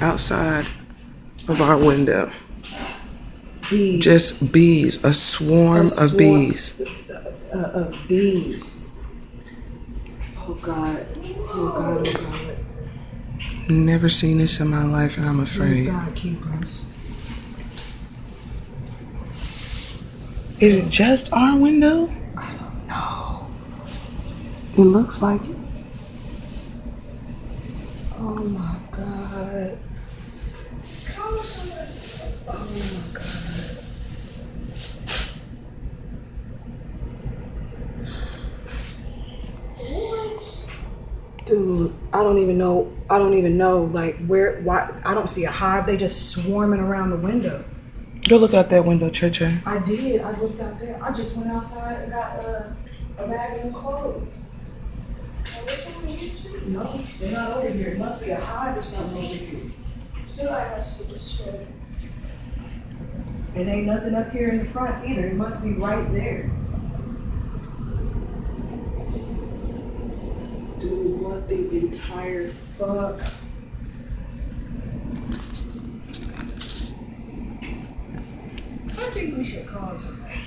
outside of our window. Bees. Just bees, a swarm of bees. Of bees. Oh God. Oh God. Oh God. Never seen this in my life, and I'm afraid. Please God keep us. Is it just our window? I don't know. It looks like it. Oh my God. Oh my God. Dude, I don't even know. Like why? I don't see a hive. They just swarming around the window. Go look out that window, Che. I did. I looked out there. I just went outside and got a bag of new clothes. No, they're not over here. It must be a hive or something over here. So I must be destroyed. It ain't nothing up here in the front either. It must be right there. Dude, what the entire fuck? I think we should call somebody.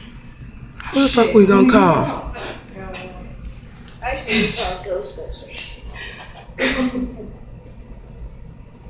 Who the fuck we gonna call? Actually, we call Ghostbusters.